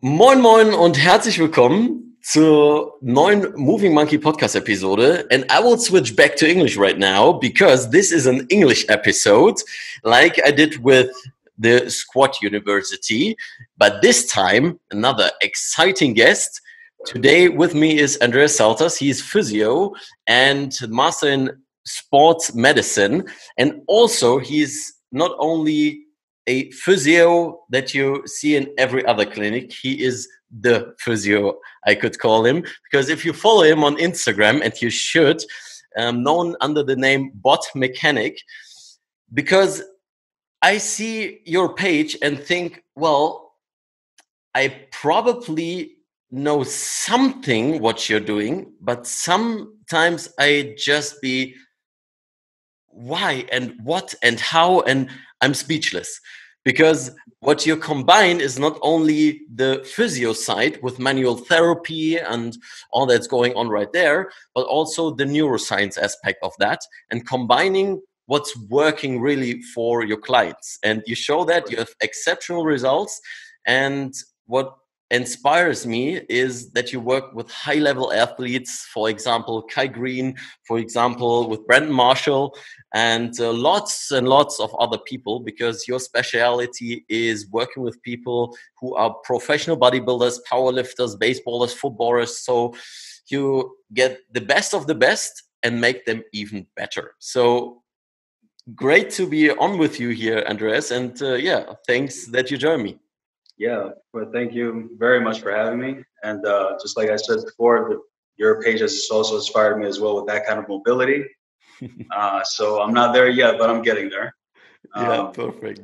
Moin Moin und herzlich willkommen zur neuen Moving Monkey Podcast Episode. And I will switch back to English right now because this is an English episode like I did with the Squat University. But this time, another exciting guest. Today with me is Andreas Saltas. He's physio and master in sports medicine. And also he's not only a physio that you see in every other clinic. He is the physio, I could call him, because if you follow him on Instagram, and you should, known under the name Bodmechanic, because I see your page and think, well, I probably know something what you're doing, but sometimes I just be why and what and how, and I'm speechless because what you combine is not only the physio side with manual therapy and all that's going on right there, but also the neuroscience aspect of that and combining what's working really for your clients. And you show that you have exceptional results. And what inspires me is that you work with high level athletes, for example, Greene, for example, with Brandon Marshall, and lots and lots of other people, because your specialty is working with people who are professional bodybuilders, powerlifters, baseballers, footballers. So you get the best of the best and make them even better. So great to be on with you here, Andreas. And yeah, thanks that you joined me. Yeah, well, thank you very much for having me. And just like I said before, your page has also inspired me as well with that kind of mobility. So I'm not there yet, but I'm getting there. Yeah, perfect.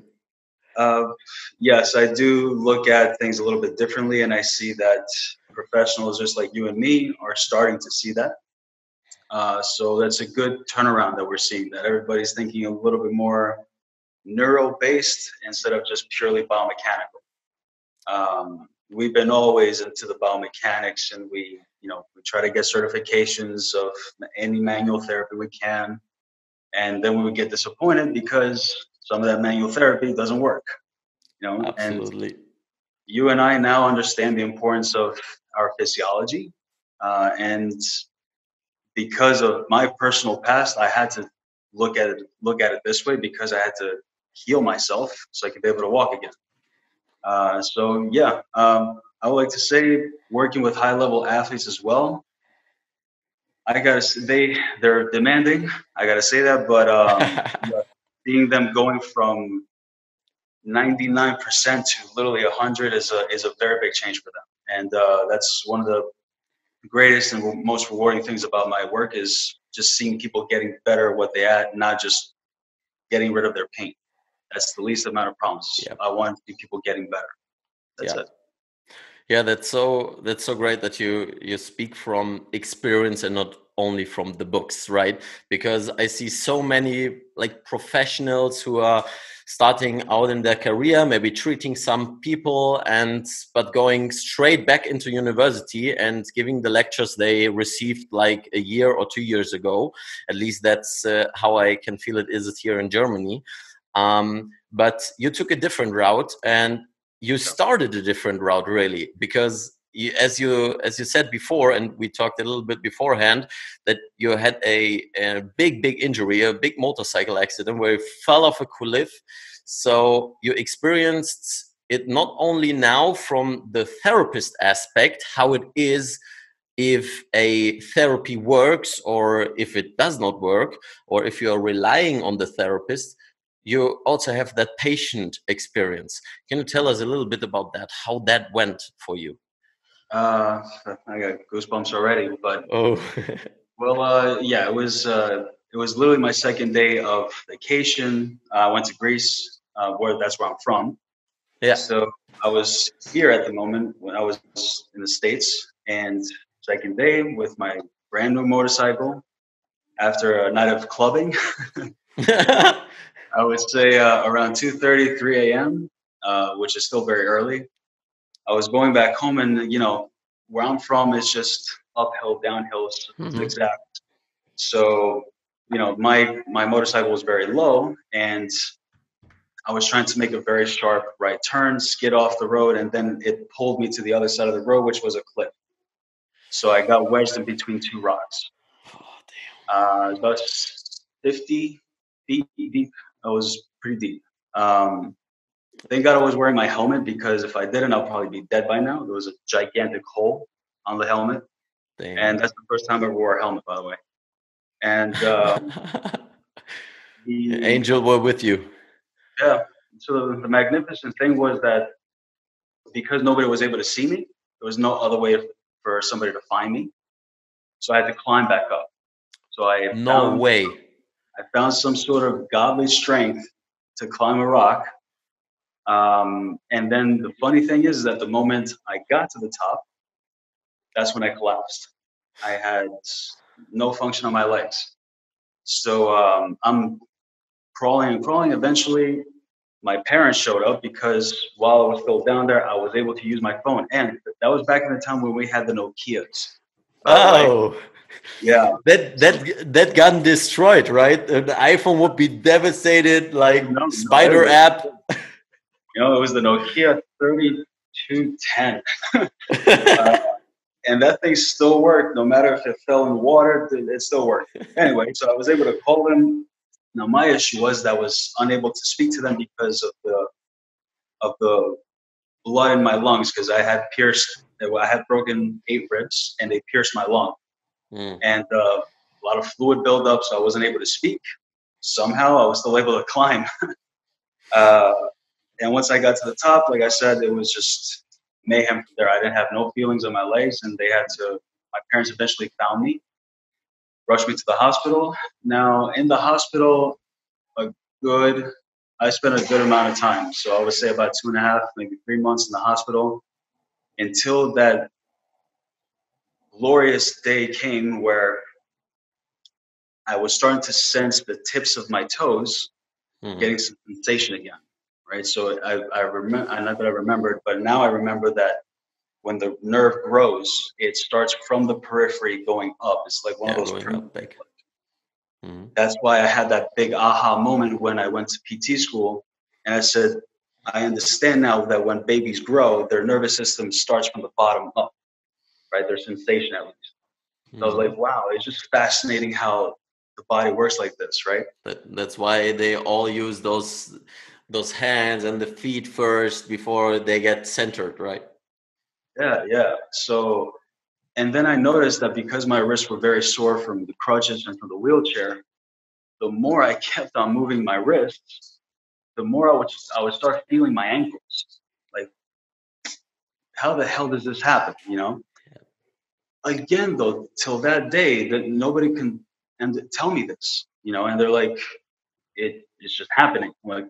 Yes, I do look at things a little bit differently, and I see that professionals just like you and me are starting to see that. So that's a good turnaround that we're seeing, that everybody's thinking a little bit more neuro-based instead of just purely biomechanical. We've been always into the biomechanics, and we try to get certifications of any manual therapy we can. And then we would get disappointed because some of that manual therapy doesn't work, Absolutely. And you and I now understand the importance of our physiology. And because of my personal past, I had to look at it this way, because I had to heal myself so I could be able to walk again. I would like to say, working with high-level athletes as well, they're demanding. I gotta say that, but seeing them going from 99% to literally 100 is a very big change for them, and that's one of the greatest and most rewarding things about my work, is just seeing people getting better at what they at, not just getting rid of their pain. That's the least amount of problems. Yep. I want to see people getting better. That's it. Yeah, that's so great that you speak from experience and not only from the books, right? Because I see so many like professionals who are starting out in their career, maybe treating some people, but going straight back into university and giving the lectures they received like a year or 2 years ago. At least that's how I can feel it is here in Germany. But you took a different route, and you started a different route, really, because as you said before, and we talked a little bit beforehand, that you had a big injury, a big motorcycle accident where you fell off a cliff. So you experienced it not only now from the therapist aspect, how it is if a therapy works or if it does not work, or if you are relying on the therapist, you also have that patient experience. Can you tell us a little bit about that, how that went for you? I got goosebumps already, but yeah, it was literally my second day of vacation. I went to Greece, that's where I'm from. Yeah. So I was here at the moment when I was in the States, and second day with my brand new motorcycle after a night of clubbing. I would say around 2:30, 3 a.m., which is still very early. I was going back home, and where I'm from is just uphill, downhill, zigzag. So my motorcycle was very low, and I was trying to make a very sharp right turn, skid off the road, and then it pulled me to the other side of the road, which was a cliff. So I got wedged in between two rocks. About 50 feet deep. I was pretty deep. Thank God I was wearing my helmet, because if I didn't, I'll probably be dead by now. There was a gigantic hole on the helmet. Damn. And that's the first time I ever wore a helmet, by the way. And the angel were with you. Yeah. So the magnificent thing was that because nobody was able to see me, there was no other way for somebody to find me. So I had to climb back up. So I found some sort of godly strength to climb a rock. And then the funny thing is that the moment I got to the top, that's when I collapsed. I had no function on my legs. So I'm crawling and crawling. Eventually, my parents showed up, because while I was still down there, I was able to use my phone. And that was back in the time when we had the Nokias. Oh, yeah. That got destroyed, right? The iPhone would be devastated, like spider app. You know, it was the Nokia 3210. And that thing still worked, no matter if it fell in the water, it still worked. Anyway, so I was able to call them. Now, my issue was that I was unable to speak to them because of the blood in my lungs, because I had broken 8 ribs, and they pierced my lung. And a lot of fluid buildup, so I wasn't able to speak. Somehow I was still able to climb. And once I got to the top, like I said, it was just mayhem from there. I didn't have no feelings on my legs, and my parents eventually found me, rushed me to the hospital. Now, in the hospital, I spent a good amount of time. So I would say about 2.5, maybe 3 months in the hospital, until that glorious day came where I was starting to sense the tips of my toes getting some sensation again, right? So I remember, not that I remembered, but now I remember that when the nerve grows, it starts from the periphery going up. It's like one of those big. That's why I had that big aha moment when I went to PT school, and I said, I understand now that when babies grow, their nervous system starts from the bottom up, right? Their sensation, at least. So I was like, wow, it's just fascinating how the body works like this, right? That's why they all use those hands and the feet first before they get centered, right? Yeah. So, and then I noticed that because my wrists were very sore from the crutches and from the wheelchair, the more I kept on moving my wrists, the more I would start feeling my ankles. Like, how the hell does this happen? You know? Again, though, till that day, that nobody can tell me this. You know, and they're like, it's just happening. I'm like,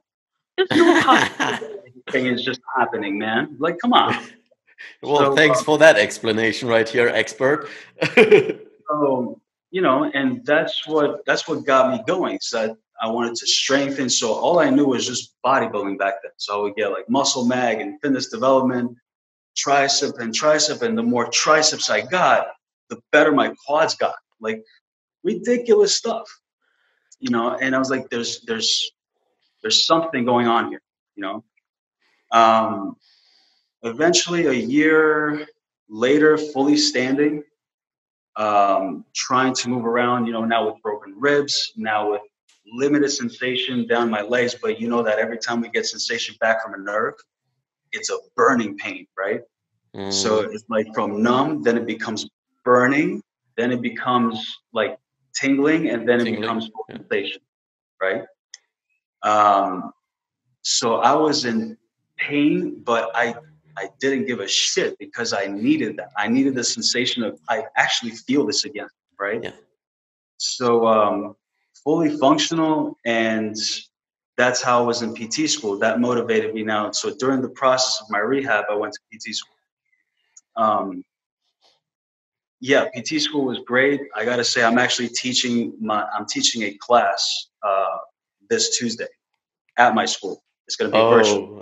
there's no possibility thing is just happening, man. Like, come on. Well, so, thanks for that explanation, right here, expert. So, you know, and that's what got me going. So I wanted to strengthen. So all I knew was just bodybuilding back then. So I would get like muscle mag and fitness development, tricep, and the more triceps I got, the better my quads got. Like, ridiculous stuff, you know. And I was like, there's something going on here, you know. Eventually, a year later, fully standing, trying to move around, you know, now with broken ribs, now with limited sensation down my legs. But you know that every time we get sensation back from a nerve, it's a burning pain, right? So it's like from numb, then it becomes burning, then it becomes like tingling, and then it becomes sensation, right? So I was in pain, but I didn't give a shit, because I needed that. I needed the sensation of, I actually feel this again, right? Yeah. So fully functional, and that's how I was in PT school. That motivated me now. So during the process of my rehab, I went to PT school. Yeah, PT school was great. I got to say, I'm actually teaching a class this Tuesday at my school. It's going to be virtual.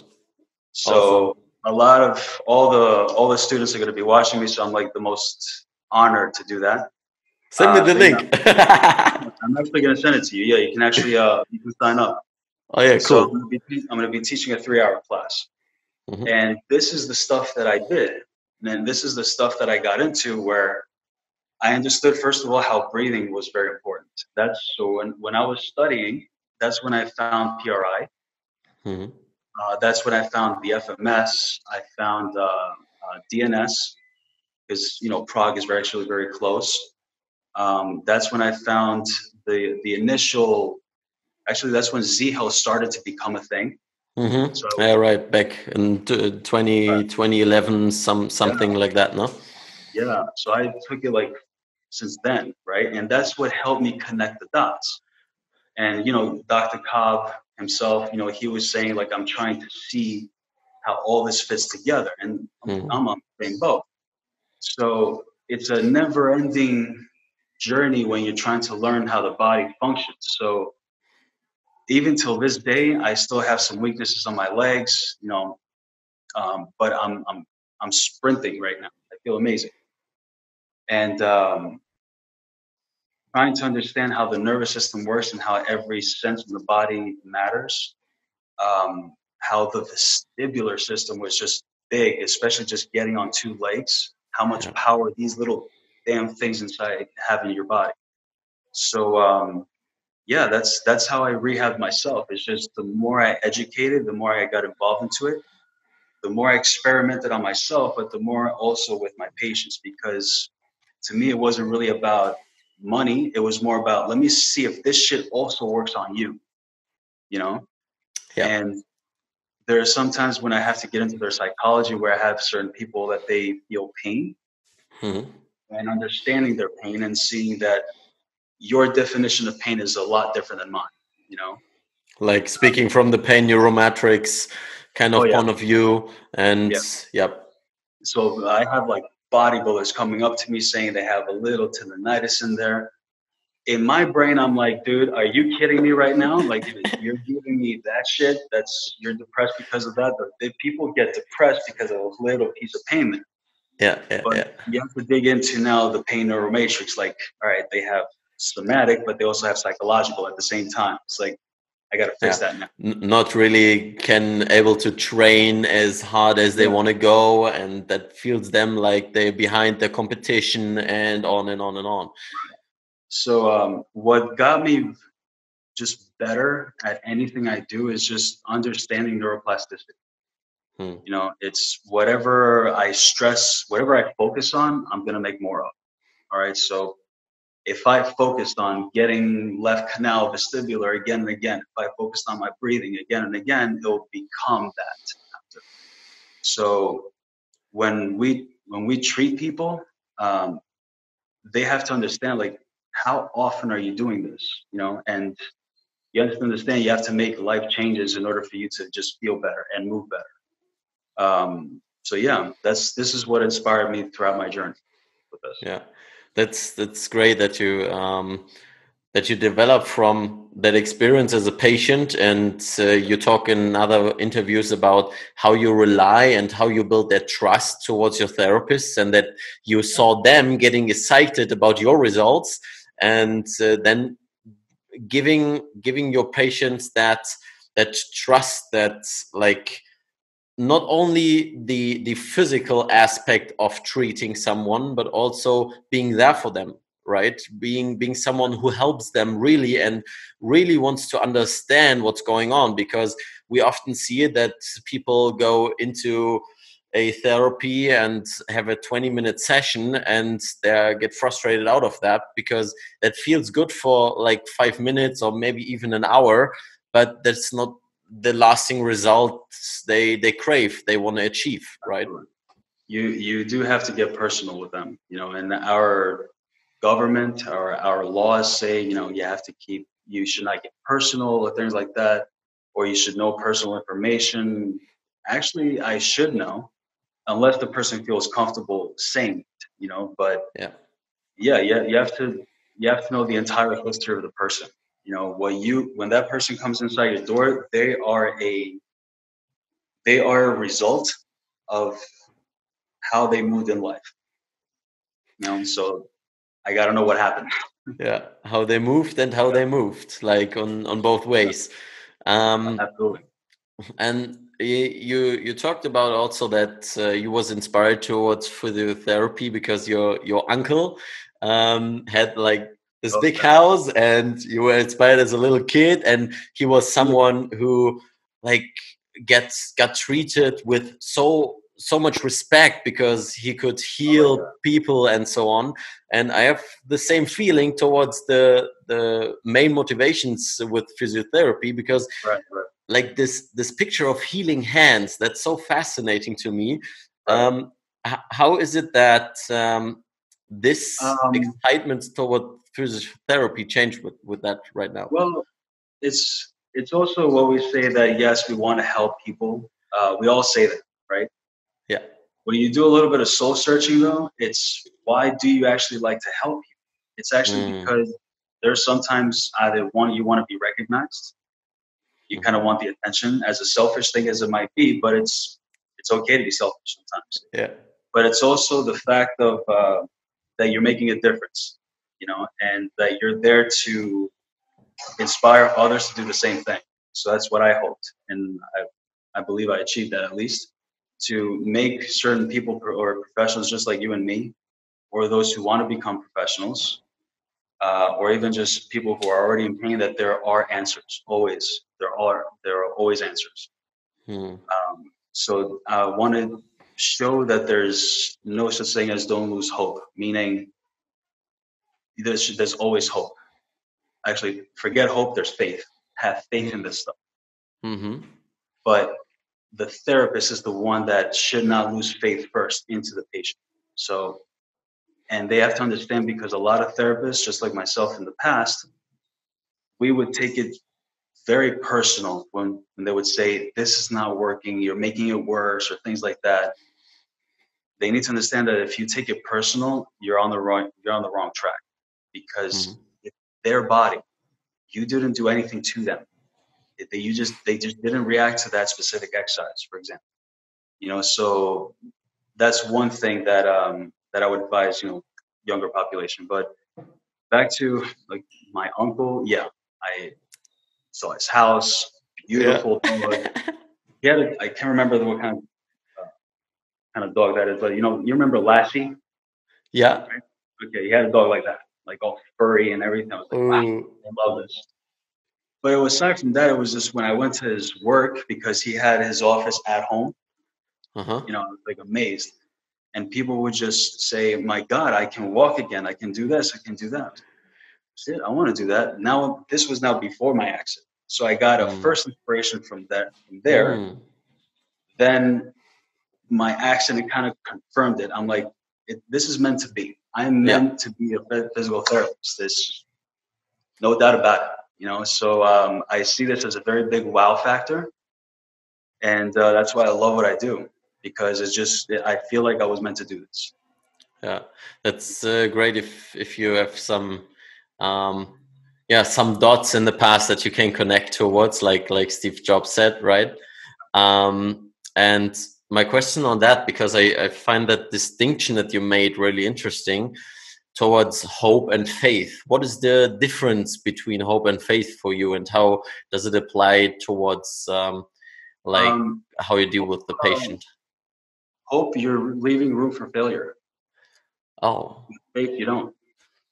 So awesome. A lot of all the students are going to be watching me. So I'm like the most honored to do that. Send me the link. I'm actually going to send it to you. Yeah, you can actually you can sign up. Oh yeah, So cool. I'm going to be teaching a 3-hour class. Mm-hmm. And this is the stuff that I did. And this is the stuff that I got into where I understood, first of all, how breathing was very important. That's so when I was studying, that's when I found PRI. Mm-hmm. That's when I found the FMS. I found DNS because, Prague is actually very close. That's when I found the initial, actually, that's when Z Health started to become a thing. Mm-hmm. So, Yeah, right. Back in 2011, yeah, something like that, no? yeah. So I took it like since then, right? And that's what helped me connect the dots. And, Dr. Cobb himself, he was saying, like, I'm trying to see how all this fits together. And Mm-hmm. I'm on the same boat. So it's a never ending journey when you're trying to learn how the body functions. So even till this day, I still have some weaknesses on my legs, but I'm sprinting right now. I feel amazing. And trying to understand how the nervous system works and how every sense of the body matters. How the vestibular system was just big, especially just getting on 2 legs, how much Yeah. power these little damn things inside have in your body. So yeah, that's how I rehabbed myself. It's just the more I educated, the more I got involved into it, the more I experimented on myself, but the more also with my patients, because to me it wasn't really about money. It was more about, let me see if this shit also works on you, you know? Yeah. And there are some times when I have to get into their psychology where I have certain people that they feel pain, Mm-hmm. and understanding their pain and seeing that your definition of pain is a lot different than mine, you know? Like speaking from the pain neuromatrix kind Oh of yeah, point of view, and yeah. yep. So I have like bodybuilders coming up to me saying they have a little tendonitis in there. In my brain, I'm like, dude, are you kidding me right now? Like, you're giving me that shit. You're depressed because of that. The people get depressed because of a little piece of pain there. Yeah, yeah, But yeah. you have to dig into now the pain neuromatrix. Like, all right, they have somatic, but they also have psychological at the same time. It's like, I got to fix Yeah, that now. not really can able to train as hard as they Yeah. want to go, and that feels them like they're behind the competition, and on and on and on. So what got me just better at anything I do is just understanding neuroplasticity. Hmm. It's whatever I stress, whatever I focus on, I'm going to make more of. All right. So if I focused on getting left canal vestibular again and again, if I focused on my breathing again and again, it'll become that after. So when we treat people, um, they have to understand, like, how often are you doing this? And you have to understand you have to make life changes in order for you to just feel better and move better. So yeah, this is what inspired me throughout my journey with this. Yeah, that's great that you develop from that experience as a patient, and you talk in other interviews about how you rely and how you build that trust towards your therapists, and that you saw them getting excited about your results, and then giving your patients that trust, that like not only the physical aspect of treating someone, but also being there for them, right? Being someone who helps them really, and really wants to understand what's going on, because we often see it that people go into a therapy and have a 20-minute session, and they get frustrated out of that, because that feels good for like 5 minutes or maybe even an hour, but that's not the lasting results they crave, they want to achieve, right? You do have to get personal with them, and our government, our laws say, you should not get personal or things like that, or you should know personal information. Actually, I should know, unless the person feels comfortable saying it, but Yeah, yeah, you have to know the entire history of the person. When that person comes inside your door, they are a result of how they moved in life. So I got to know what happened. yeah, how they moved and how Yeah. they moved, like on both Yeah. ways. Absolutely. And you talked about also that you was inspired towards physiotherapy because your uncle had like this big house, and you were inspired as a little kid, and he was someone who like got treated with so much respect because he could heal people and so on. And I have the same feeling towards the main motivations with physiotherapy, because Right. like this picture of healing hands, that's so fascinating to me. Right. How is it that this Um, excitement toward physiotherapy changed with that right now? well, it's also what we say that yes, we want to help people. We all say that, right? Yeah. When you do a little bit of soul searching, though, it's why do you actually like to help people? It's actually because there's sometimes either one, you want to be recognized, you kind of want the attention, as a selfish thing as it might be, but it's okay to be selfish sometimes. Yeah. But it's also the fact of that you're making a difference, and that you're there to inspire others to do the same thing. So that's what I hoped, and I believe I achieved that, at least, to make certain people or professionals just like you and me, or those who want to become professionals, or even just people who are already in pain, that there are answers. Always, there are always answers. So I want to show that there's no such thing as don't lose hope, meaning there's always hope. Actually, forget hope, there's faith. Have faith in this stuff. But the therapist is the one that should not lose faith first into the patient. So, and they have to understand, because a lot of therapists, just like myself in the past, we would take it very personal when they would say, this is not working, you're making it worse, or things like that. They need to understand that if you take it personal, you're on the wrong track, because it's their body. You didn't do anything to them. They just didn't react to that specific exercise, for example. So that's one thing that that I would advise, younger population. But back to like my uncle, yeah, I saw his house, Yeah. beautiful dog. He had I can't remember what kind of dog that is, but you remember Lassie? Yeah. Right? Okay, he had a dog like that, like all furry and everything. I was like, wow, I love this. But aside from that, it was just when I went to his work, because he had his office at home. I was like amazed. And people would just say, my God, I can walk again. I can do this. I can do that. Shit, I want to do that. Now, this was now before my accident. So I got a first inspiration from there. Then my accident kind of confirmed it. I'm like, this is meant to be. I'm meant to be a physical therapist. There's no doubt about it. So I see this as a very big wow factor. And that's why I love what I do, because I feel like I was meant to do this. Yeah, that's great if you have some some dots in the past that you can connect towards, like Steve Jobs said, right? And my question on that, because I find that distinction that you made really interesting towards hope and faith. What is the difference between hope and faith for you, and how does it apply towards how you deal with the patient? Hope, you're leaving room for failure. Oh. Faith, you don't.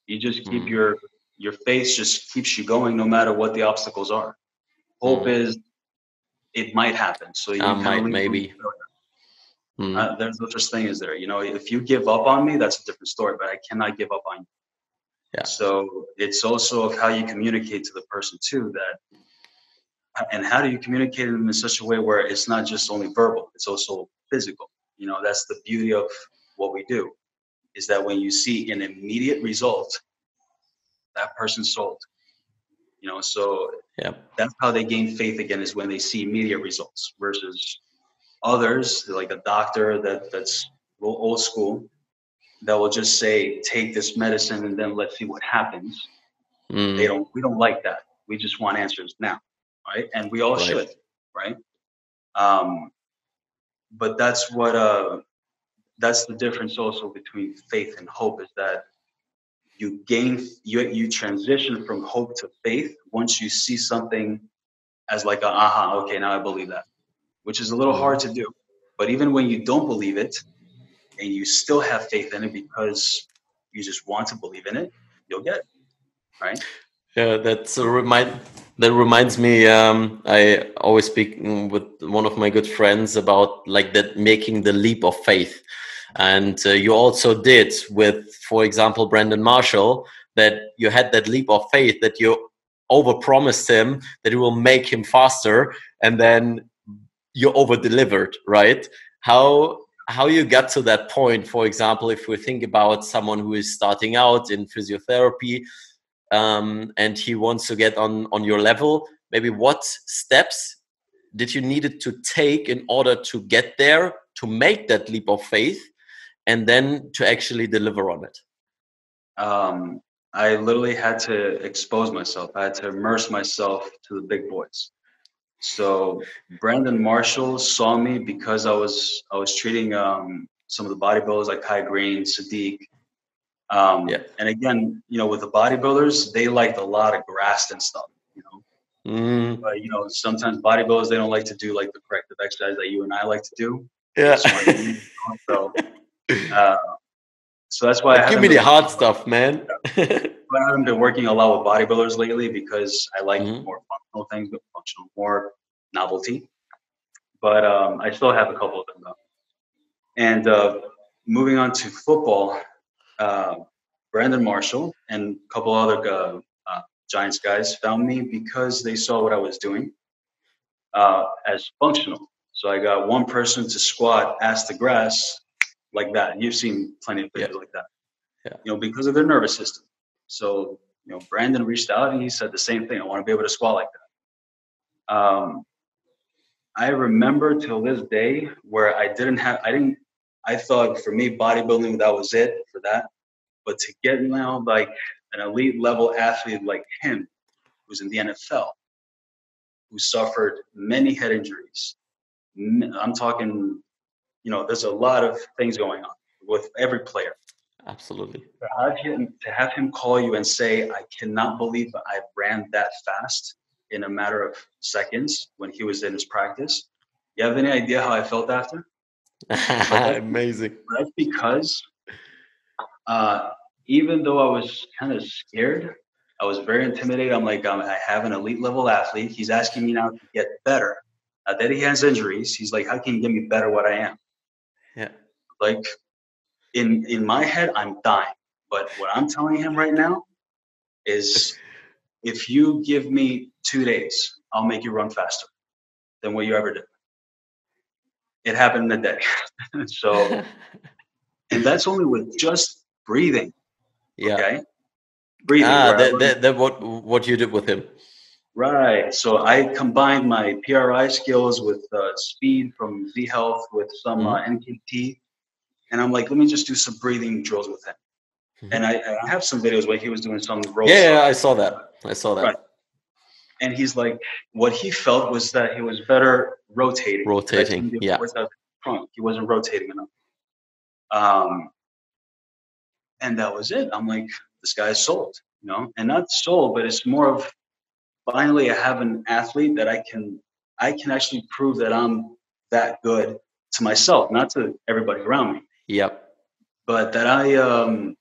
You just keep your faith just keeps you going no matter what the obstacles are. Hope is it might happen, so you kind of leave maybe. There's no such thing as there. If you give up on me, that's a different story. But I cannot give up on you. Yeah. So it's also of how you communicate to the person too. And how do you communicate them in such a way where it's not just only verbal, it's also physical. That's the beauty of what we do, is that when you see an immediate result, that person's sold. So that's how they gain faith again, is when they see immediate results, versus others, like a doctor that's old school, that will just say, take this medicine and then let's see what happens. We don't like that. We just want answers now, right? And we all should, right? But that's the difference also between faith and hope, is that you transition from hope to faith once you see something as like a, aha, okay, now I believe that, which is a little hard to do. But even when you don't believe it and you still have faith in it because you just want to believe in it, you'll get it, right? Yeah, that reminds me. I always speak with one of my good friends about like that, making the leap of faith, and you also did with, for example, Brandon Marshall, that you had that leap of faith that you overpromised him that it will make him faster, and then you over delivered, right? How you got to that point? For example, if we think about someone who is starting out in physiotherapy, and he wants to get on your level, maybe what steps did you needed to take in order to get there, to make that leap of faith, and then to actually deliver on it? I literally had to expose myself. I had to immerse myself to the big boys. So Brandon Marshall saw me because I was treating some of the bodybuilders like Greene, Sadiq. Yeah. And again, you know, with the bodybuilders, they liked a lot of grass and stuff, you know. But you know, sometimes bodybuilders, they don't like to do like the corrective exercise that you and I like to do. Yeah. So that's why I Like, give haven't me been the hard stuff, man. I haven't been working a lot with bodybuilders lately because I like more functional things, but functional, more novelty. But I still have a couple of them though. And moving on to football, Brandon Marshall and a couple other Giants guys found me because they saw what I was doing as functional. So I got one person to squat ass to grass like that. You've seen plenty of videos like that. Yeah. You know, because of their nervous system. So, you know, Brandon reached out and he said the same thing. I want to be able to squat like that. I remember till this day where I thought for me, bodybuilding, that was it for that. But to get now like an elite level athlete like him, who's in the NFL, who suffered many head injuries. I'm talking, you know, there's a lot of things going on with every player. Absolutely. To have him call you and say, I cannot believe I ran that fast in a matter of seconds when he was in his practice. You have any idea how I felt after? Amazing. That's because even though I was kind of scared, I was very intimidated. I'm like, I have an elite level athlete. He's asking me now to get better. Now that he has injuries, he's like, how can you get me better what I am? Yeah. Like in my head, I'm dying. But what I'm telling him right now is, if you give me 2 days, I'll make you run faster than what you ever did. It happened in a day. So, and that's only with just breathing. Yeah. Okay. Breathing. That what you did with him. Right. So I combined my PRI skills with speed from Z Health with some NKT. And I'm like, let me just do some breathing drills with him. And I have some videos where he was doing some rolls. Yeah, I saw that. Right. And he's like, what he felt was that he was better rotating. Yeah. He wasn't rotating enough. And that was it. I'm like, this guy's sold, you know, and not sold, but it's more of, finally I have an athlete that I can actually prove that I'm that good to myself, not to everybody around me. Yep. But that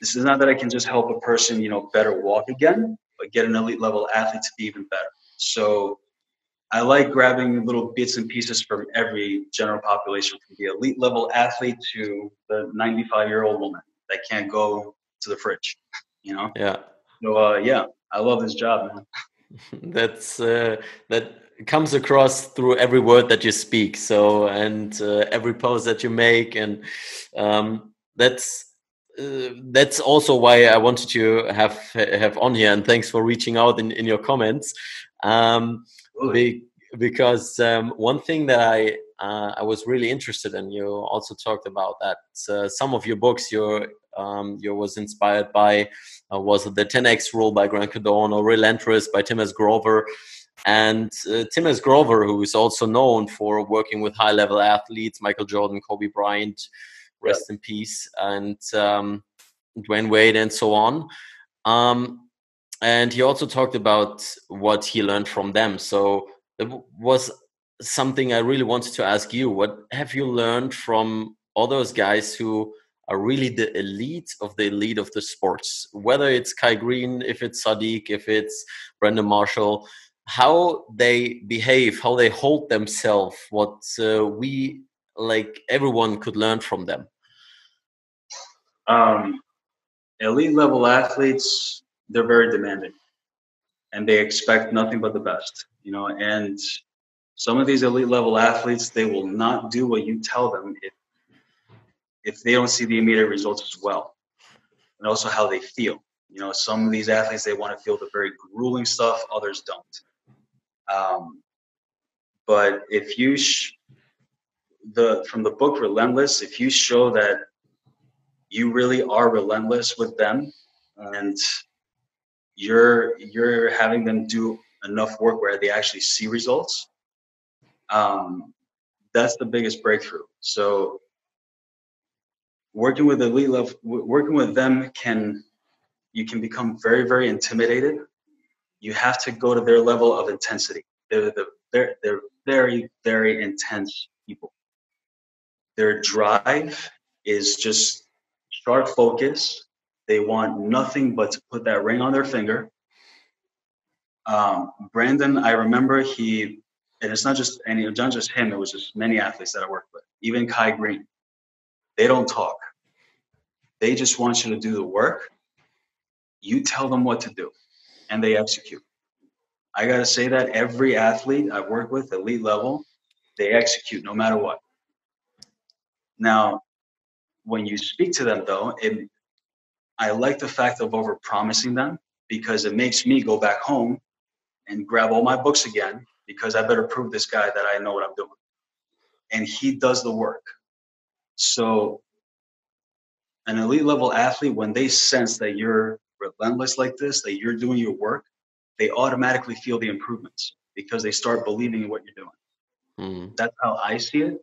this is not that I can just help a person, you know, better walk again, but get an elite level athlete to be even better. So I like grabbing little bits and pieces from every general population, from the elite level athlete to the 95-year-old woman that can't go to the fridge, you know? Yeah. So, yeah, I love this job, man. That's that comes across through every word that you speak. So, and every pose that you make, and that's also why I wanted to have on here. And thanks for reaching out in your comments. Because one thing that I was really interested in, you also talked about that some of your books you was inspired by was the 10X Rule by Grant Cardone, or Relentless by Tim S. Grover. And Tim S. Grover, who is also known for working with high-level athletes, Michael Jordan, Kobe Bryant, rest in peace, and Dwayne Wade, and so on. and he also talked about what he learned from them. So it was something I really wanted to ask you. What have you learned from all those guys who are really the elite of the sports? Whether it's Kai Greene, if it's Sadiq, if it's Brandon Marshall, how they behave, how they hold themselves, what we, like everyone, could learn from them. Elite level athletes, they're very demanding, and they expect nothing but the best, and some of these elite level athletes, they will not do what you tell them if they don't see the immediate results as well, and also how they feel. Some of these athletes, they want to feel the very grueling stuff, others don't. But if you from the book Relentless, if you show that you really are relentless with them, and you're having them do enough work where they actually see results, that's the biggest breakthrough. So working with elite level, working with them you can become very, very intimidated. You have to go to their level of intensity. They're very, very intense people. Their drive is just sharp focus. They want nothing but to put that ring on their finger. Brandon, I remember and it's not just him, it was just many athletes that I worked with, even Kai Greene. They don't talk. They just want you to do the work. You tell them what to do, and they execute. I got to say that every athlete I've worked with, elite level, they execute no matter what. Now, when you speak to them, though, I like the fact of over-promising them, because it makes me go back home and grab all my books again, because I better prove this guy that I know what I'm doing. And he does the work. So an elite level athlete, when they sense that you're relentless like this, that you're doing your work, they automatically feel the improvements because they start believing in what you're doing. That's how I see it.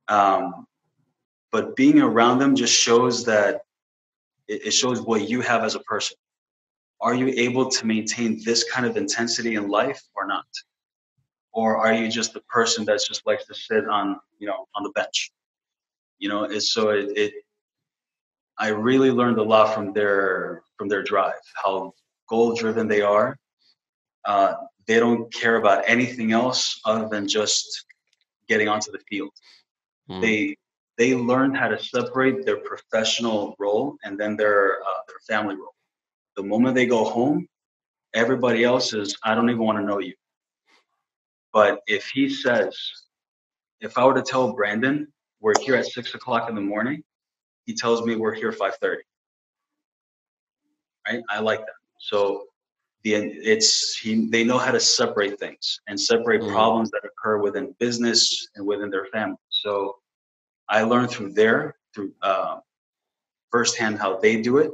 But being around them just shows that it shows what you have as a person. Are you able to maintain this kind of intensity in life or not? Or are you just the person that just likes to sit on the bench? I really learned a lot from their drive, how goal driven they are. They don't care about anything else other than just getting onto the field. They learned how to separate their professional role and then their family role. The moment they go home, everybody else is, I don't even want to know you. But if I were to tell Brandon, we're here at 6 o'clock in the morning, he tells me we're here 5:30. Right? I like that. So they know how to separate things and separate problems that occur within business and within their family. So I learned through firsthand how they do it,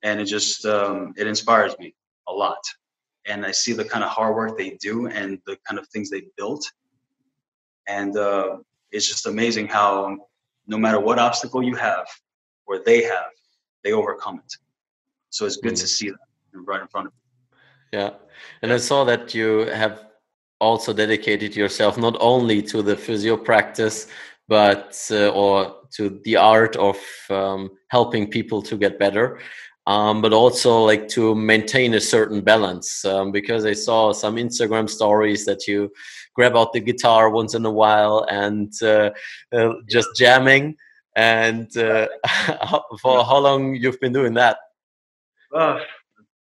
and it inspires me a lot. And I see the kind of hard work they do and the kind of things they built, and it's just amazing how no matter what obstacle you have or they overcome it. So it's good to see that right in front of you. Yeah. And I saw that you have also dedicated yourself not only to the physio practice, but or to the art of helping people to get better, but also like to maintain a certain balance. Because I saw some Instagram stories that you grab out the guitar once in a while and just jamming. And for how long you've been doing that?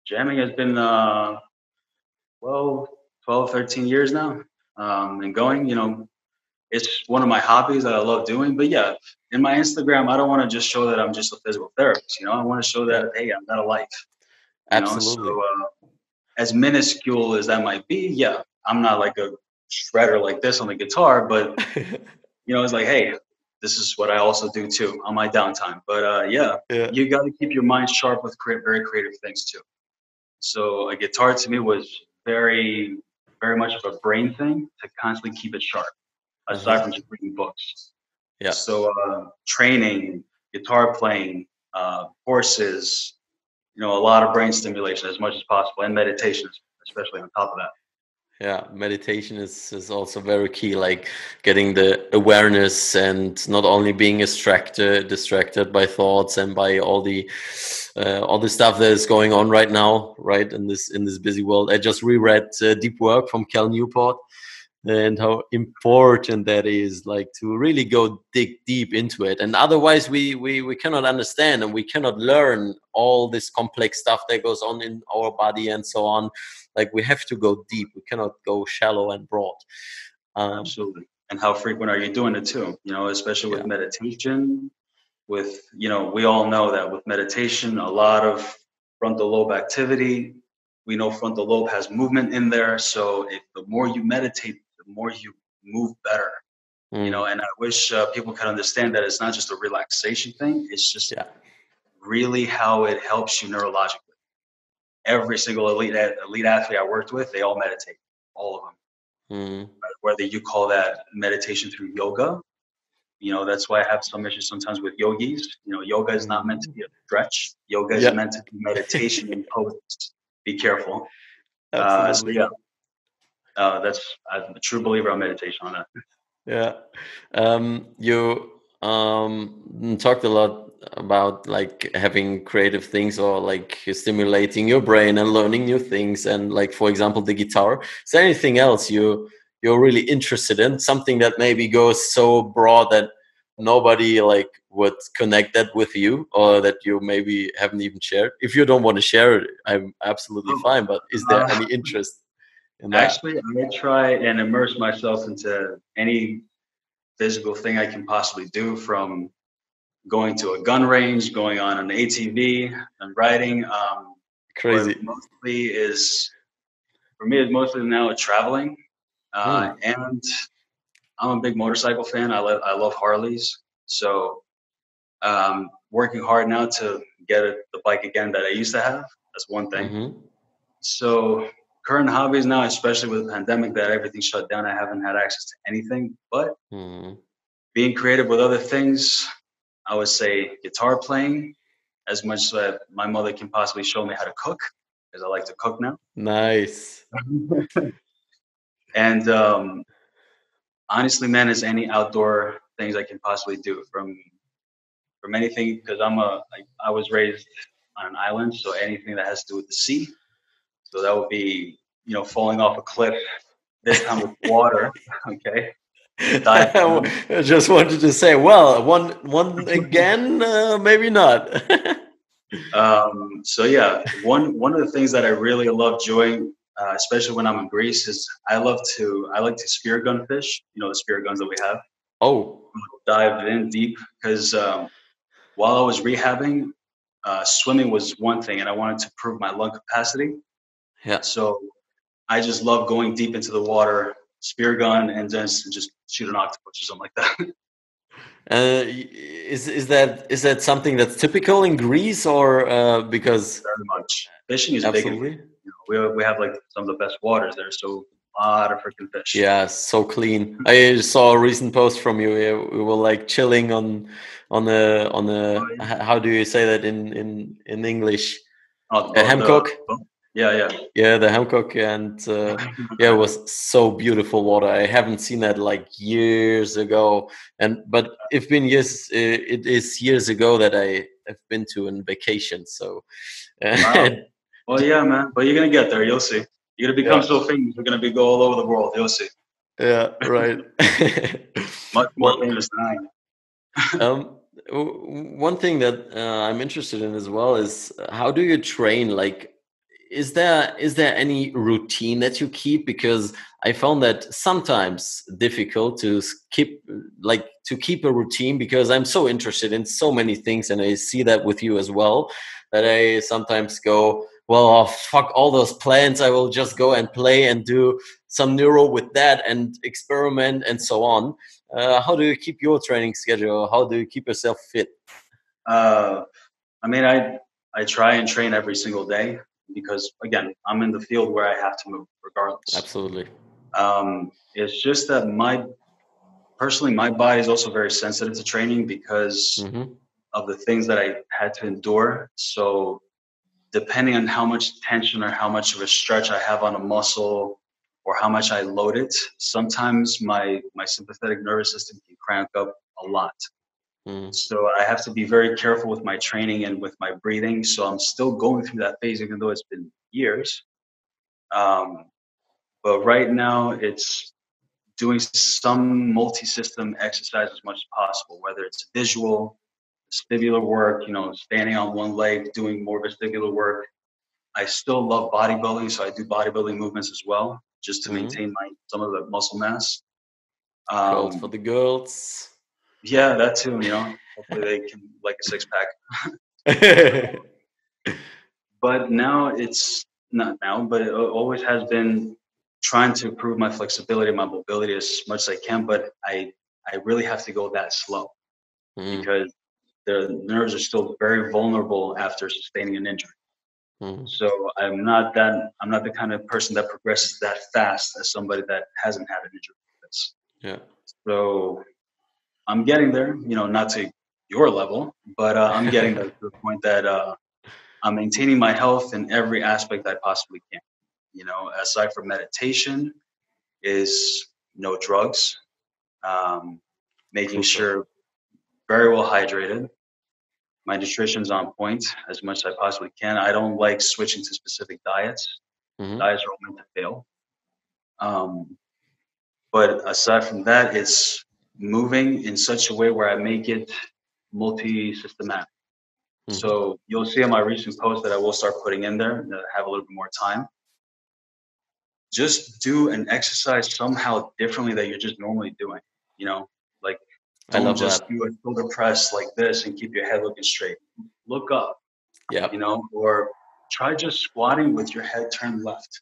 Jamming has been 12, 13 years now, and going. It's one of my hobbies that I love doing. But yeah, in my Instagram, I don't want to just show that I'm just a physical therapist. I want to show that, hey, I've got a life. Absolutely. So as minuscule as that might be, yeah, I'm not like a shredder like this on the guitar, but it's like, hey, this is what I also do too on my downtime. But yeah, you got to keep your mind sharp with very creative things too. So a guitar to me was very, very much of a brain thing to constantly keep it sharp, aside from just reading books. Yeah. So training, guitar playing, courses, a lot of brain stimulation as much as possible, and meditation, especially on top of that. Yeah, meditation is also very key, like getting the awareness and not only being distracted by thoughts and by all the stuff that is going on right now, right, in this busy world. I just reread Deep Work from Cal Newport, and how important that is, like to really go dig deep into it. And otherwise we cannot understand, and we cannot learn all this complex stuff that goes on in our body and so on. Like we have to go deep. We cannot go shallow and broad. Absolutely. And how frequent are you doing it too? Especially with meditation, with, we all know that with meditation, a lot of frontal lobe activity. We know frontal lobe has movement in there. So the more you meditate, the more you move better. And I wish people could understand that it's not just a relaxation thing. It's just really how it helps you neurologically. Every single elite athlete I worked with, they all meditate, all of them. Whether you call that meditation through yoga, that's why I have some issues sometimes with yogis. Yoga is not meant to be a stretch. Yoga is meant to be meditation and poses. Be careful. Absolutely. I'm a true believer on meditation on that. You talked a lot about like having creative things, or like stimulating your brain and learning new things, and like, for example, the guitar. Is there anything else you're really interested in, something that maybe goes so broad that nobody like would connect that with you, or that you maybe haven't even shared? If you don't want to share it, I'm absolutely fine, but is there any interest in that? Actually, I try and immerse myself into any physical thing I can possibly do, from going to a gun range, going on an ATV, and riding. Crazy. For me, it's mostly now traveling. And I'm a big motorcycle fan. I love Harleys. So working hard now to get the bike again that I used to have. That's one thing. So current hobbies now, especially with the pandemic that everything shut down, I haven't had access to anything. But being creative with other things, I would say guitar playing, as much as my mother can possibly show me how to cook, because I like to cook now. Nice. And honestly, man, is any outdoor things I can possibly do, from anything, because I was raised on an island, so anything that has to do with the sea. So that would be, falling off a cliff, this time with water, okay? I just wanted to say, well, one again, maybe not. So yeah, one of the things that I really love doing, especially when I'm in Greece, is I like to spear gun fish. The spear guns that we have. Dive in deep, because while I was rehabbing, swimming was one thing, and I wanted to improve my lung capacity. So I just love going deep into the water, spear gun, and just shoot an octopus or something like that. Is that something that's typical in Greece, or because very much fishing is big? We have like some of the best waters there, so a lot of freaking fish. Yeah, so clean. I saw a recent post from you. We were like chilling on the how do you say that in English? A Hamcock. Yeah, the Hamcock, and it was so beautiful water. I haven't seen that like years ago, but it's been years. It is years ago that I have been to on vacation. So, wow. Well, yeah, man. But you're gonna get there. You'll see. You're gonna become so famous. You're gonna go all over the world. You'll see. Yeah, right. Much more famous than I am. One thing that I'm interested in as well is, how do you train? Like, is there any routine that you keep? Because I found that sometimes difficult to keep a routine, because I'm so interested in so many things, and I see that with you as well, that I sometimes go, well, oh, fuck all those plans. I will just go and play and do some neuro with that and experiment and so on. How do you keep your training schedule? How do you keep yourself fit? I mean, I try and train every single day, because again, I'm in the field where I have to move regardless. Absolutely. It's just that my body is also very sensitive to training, because of the things that I had to endure. So depending on how much tension or how much of a stretch I have on a muscle or how much I load it, sometimes my sympathetic nervous system can crank up a lot. So I have to be very careful with my training and with my breathing. So I'm still going through that phase, even though it's been years. But right now it's doing some multi-system exercise as much as possible, whether it's visual, vestibular work, standing on one leg, doing more vestibular work. I still love bodybuilding, so I do bodybuilding movements as well, just to maintain some of the muscle mass. Called for the girls. Yeah, that too, hopefully they can like a six pack. But now it's not now, but it always has been trying to improve my flexibility, my mobility as much as I can. But I really have to go that slow because the nerves are still very vulnerable after sustaining an injury. So I'm not the kind of person that progresses that fast as somebody that hasn't had an injury like this. Yeah. So I'm getting there, not to your level, but I'm getting there to the point that I'm maintaining my health in every aspect I possibly can. Aside from meditation, is no drugs, making sure very well hydrated. My nutrition's on point as much as I possibly can. I don't like switching to specific diets. Diets are all meant to fail. But aside from that, it's moving in such a way where I make it multi-systematic. So you'll see on my recent post that I will start putting in there that I have a little bit more time. Just do an exercise somehow differently that you're just normally doing. Like don't just do a shoulder press like this and keep your head looking straight. Look up. Yeah. Or try just squatting with your head turned left.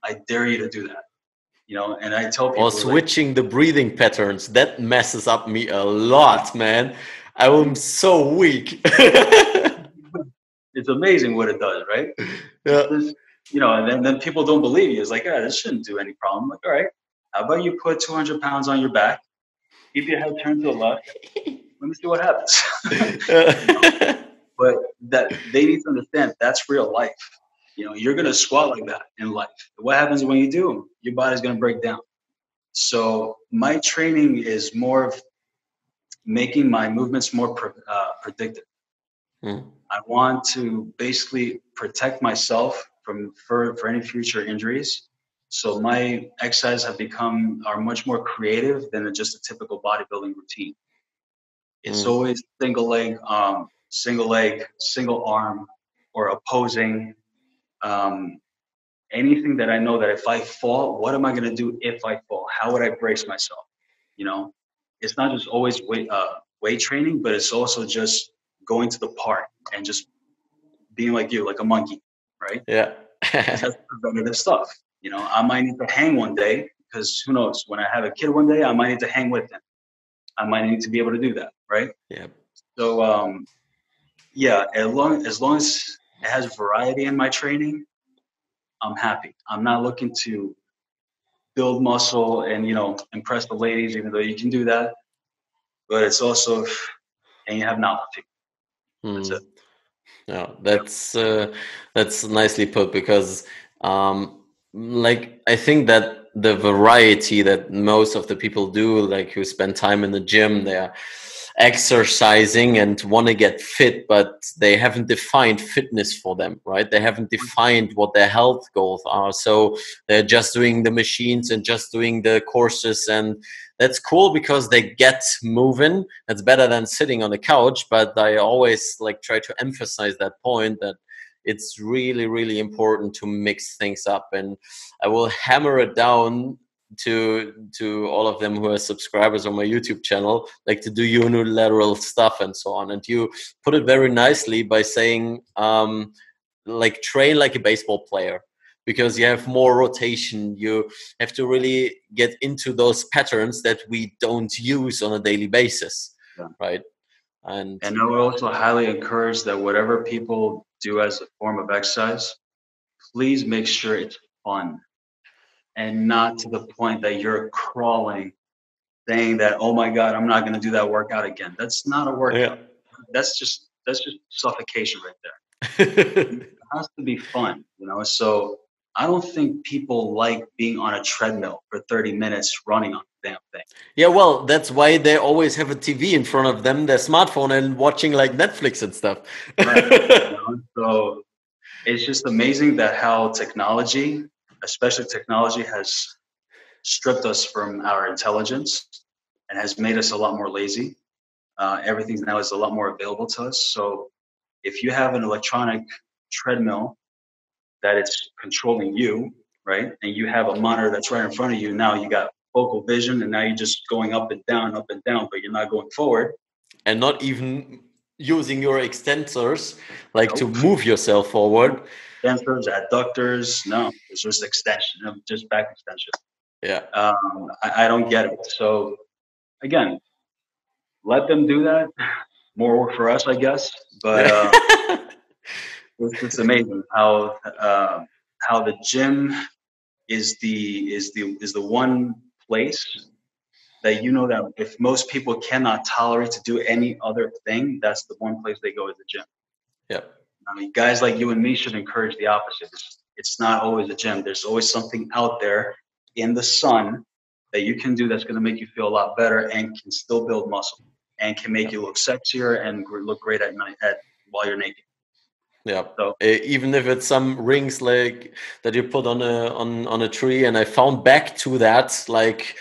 I dare you to do that. And I tell people, or switching the breathing patterns, that messes up me a lot, man. I'm so weak. It's amazing what it does, right? Yeah. And then people don't believe you. It's like, this shouldn't do any problem. Like, all right, how about you put 200 pounds on your back, keep your head turned to the left. Let me see what happens. But that they need to understand that's real life. You're going to squat like that in life. What happens when you do? Your body's going to break down. So my training is more of making my movements more predictive. I want to basically protect myself for any future injuries. So my exercises are much more creative than just a typical bodybuilding routine. It's always single leg, single arm, or opposing. Anything that I know that if I fall, what am I going to do if I fall? How would I brace myself? It's not just always weight training, but it's also just going to the park and just being like you, like a monkey, right? Yeah. That's preventative stuff. I might need to hang one day because who knows? When I have a kid one day, I might need to hang with him. I might need to be able to do that, right? Yeah. So, as long as it has variety in my training, I'm happy. I'm not looking to build muscle and impress the ladies, even though you can do that. But it's also, and you have novelty. That's it. Yeah, that's nicely put because, I think that the variety that most of the people do, like who spend time in the gym, they're exercising and want to get fit, but they haven't defined fitness for them, right? They haven't defined what their health goals are. So they're just doing the machines and just doing the courses, and that's cool because they get moving. That's better than sitting on the couch. But I always try to emphasize that point that it's really, really important to mix things up, and I will hammer it down to all of them who are subscribers on my YouTube channel, to do unilateral stuff and so on. And you put it very nicely by saying, train like a baseball player, because you have more rotation. You have to really get into those patterns that we don't use on a daily basis, right? And I would also highly encourage that whatever people do as a form of exercise, please make sure it's fun and not to the point that you're crawling, saying that, oh my God, I'm not going to do that workout again. That's not a workout. That's just suffocation right there. has to be fun, you know. So I don't think people like being on a treadmill for 30 minutes running on the damn thing. Yeah, well, that's why they always have a TV in front of them, their smartphone, and watching like Netflix and stuff. Right. You know? So it's just amazing that how technology, especially technology, has stripped us from our intelligence and has made us a lot more lazy. Everything now is a lot more available to us. So if you have an electronic treadmill that it's controlling you, right, and you have a monitor that's right in front of you, now you got focal vision, and now you're just going up and down, but you're not going forward. And not even using your extensors, like to Nope. move yourself forward. Sensors, adductors, no, it's just extension, just back extension. Yeah. I don't get it. So again, let them do that. More work for us, I guess. But Yeah. it's amazing how the gym is the one place that, you know, that if most people cannot tolerate to do any other thing, that's the one place they go, is the gym. Yeah. I mean, guys like you and me should encourage the opposite. It's not always a gym. There's always something out there in the sun that you can do that's going to make you feel a lot better and can still build muscle and can make you look sexier and look great at night while you're naked. Yeah. So Even if it's some rings like that you put on a tree, and I found back to that, like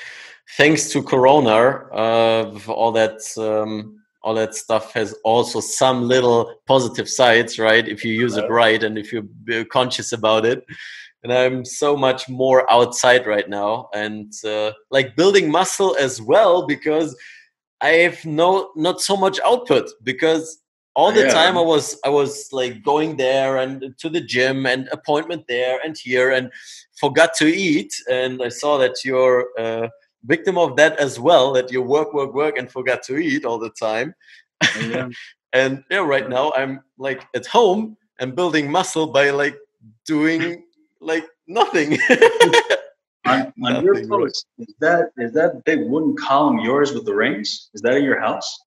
thanks to Corona, all that stuff has also some little positive sides, right? If you use it right and if you're conscious about it. And I'm so much more outside right now, and like building muscle as well, because I have not so much output, because all the time I was like going there and to the gym and appointment there and here and forgot to eat. And I saw that you're a victim of that as well, that you work and forgot to eat all the time. yeah. And yeah, right now I'm like at home and building muscle by like doing like nothing. On your Nothing, right? post, is that big wooden column yours with the rings? Is that in your house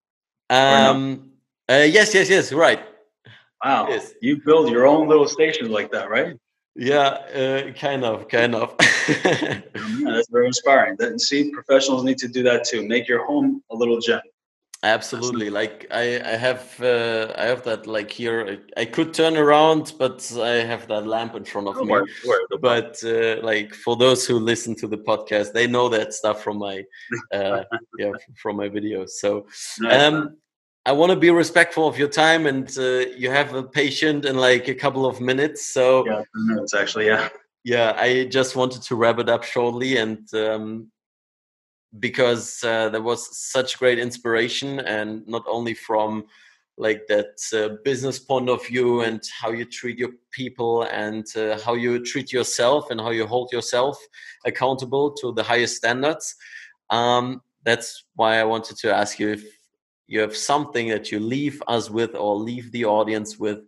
or no? Yes, right. Wow, Yes. you build your own little station like that, right? Yeah, kind of. Oh, man, that's very inspiring. See, professionals need to do that too. Make your home a little gym. Absolutely. Like I have that like here. I could turn around, but I have that lamp in front of Don't me. worry, don't worry, no problem. But like for those who listen to the podcast, they know that stuff from my from my videos. So Nice, man. I want to be respectful of your time, and you have a patient in like a couple of minutes. So Yeah, 10 minutes actually. Yeah. yeah, I just wanted to wrap it up shortly, and because there was such great inspiration, and not only from like that business point of view and how you treat your people and how you treat yourself and how you hold yourself accountable to the highest standards. That's why I wanted to ask you if you have something that you leave us with or leave the audience with,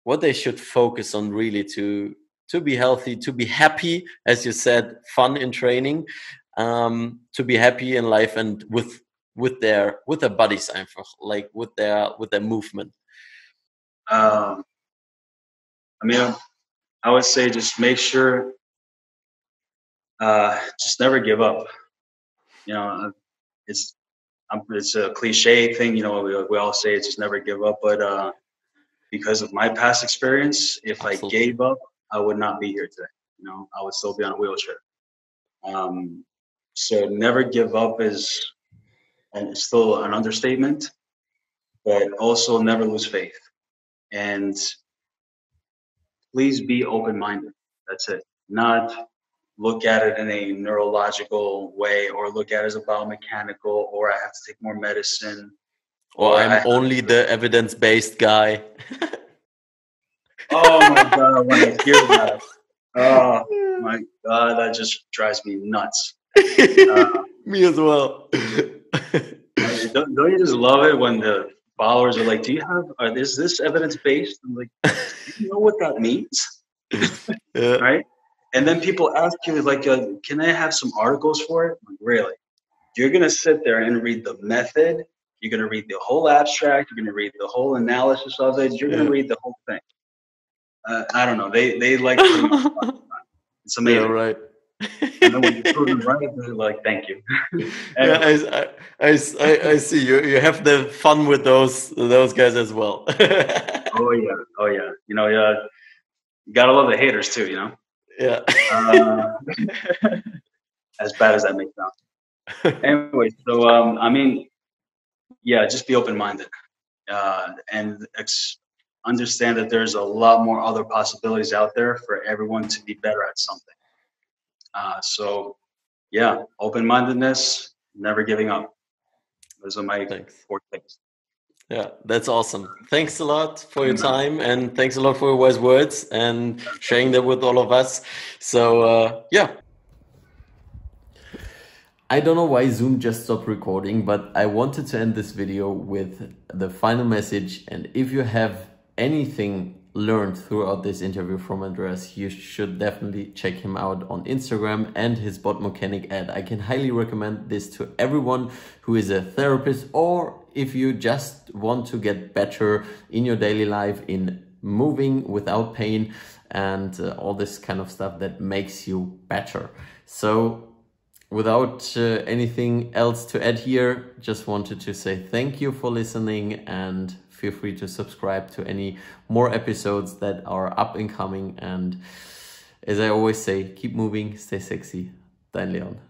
what they should focus on really to be healthy, to be happy, as you said, fun in training, to be happy in life, and with their bodies, like with their movement. I mean, I would say just make sure, just never give up. You know, it's a cliche thing. You know, we all say it, just never give up. But because of my past experience, if Absolutely. I gave up, I would not be here today. You know, I would still be on a wheelchair. So never give up is, and it's still an understatement, but also never lose faith. And please be open-minded. That's it. Not look at it in a neurological way, or look at it as a biomechanical, or I have to take more medicine, Or or I I'm have only to. the evidence-based guy. Oh my God, when I hear that, oh my God, that just drives me nuts. Me as well. Don't you just love it when the followers are like, is this evidence-based? I'm like, do you know what that means? Yeah. Right? And then people ask you, like, can I have some articles for it? Like, really? You're going to sit there and read the method. You're going to read the whole abstract. You're going to read the whole analysis of it. You're going Yeah. to read the whole thing. I don't know. They like pretty much fun. It's amazing. Yeah, right. And then when you prove them right, they're like, "Thank you." Yeah, Anyway, I see you have the fun with those guys as well. oh yeah, oh yeah. You know, yeah, you gotta love the haters too. You know, Yeah. as bad as that may sound. Anyway, so I mean, yeah, just be open-minded and understand that there's a lot more other possibilities out there for everyone to be better at something. So, yeah, open-mindedness, never giving up. Those are my Thanks. 4 things. Yeah, that's awesome. Thanks a lot for your time, and thanks a lot for your wise words and sharing that with all of us. So, yeah. I don't know why Zoom just stopped recording, but I wanted to end this video with the final message. And if you have anything learned throughout this interview from Andreas, you should definitely check him out on Instagram and his Bodmechanic ad. I can highly recommend this to everyone who is a therapist, or if you just want to get better in your daily life in moving without pain and all this kind of stuff that makes you better. So without anything else to add here, just wanted to say thank you for listening, and feel free to subscribe to any more episodes that are up and coming. And as I always say, keep moving, stay sexy. Dein Leon.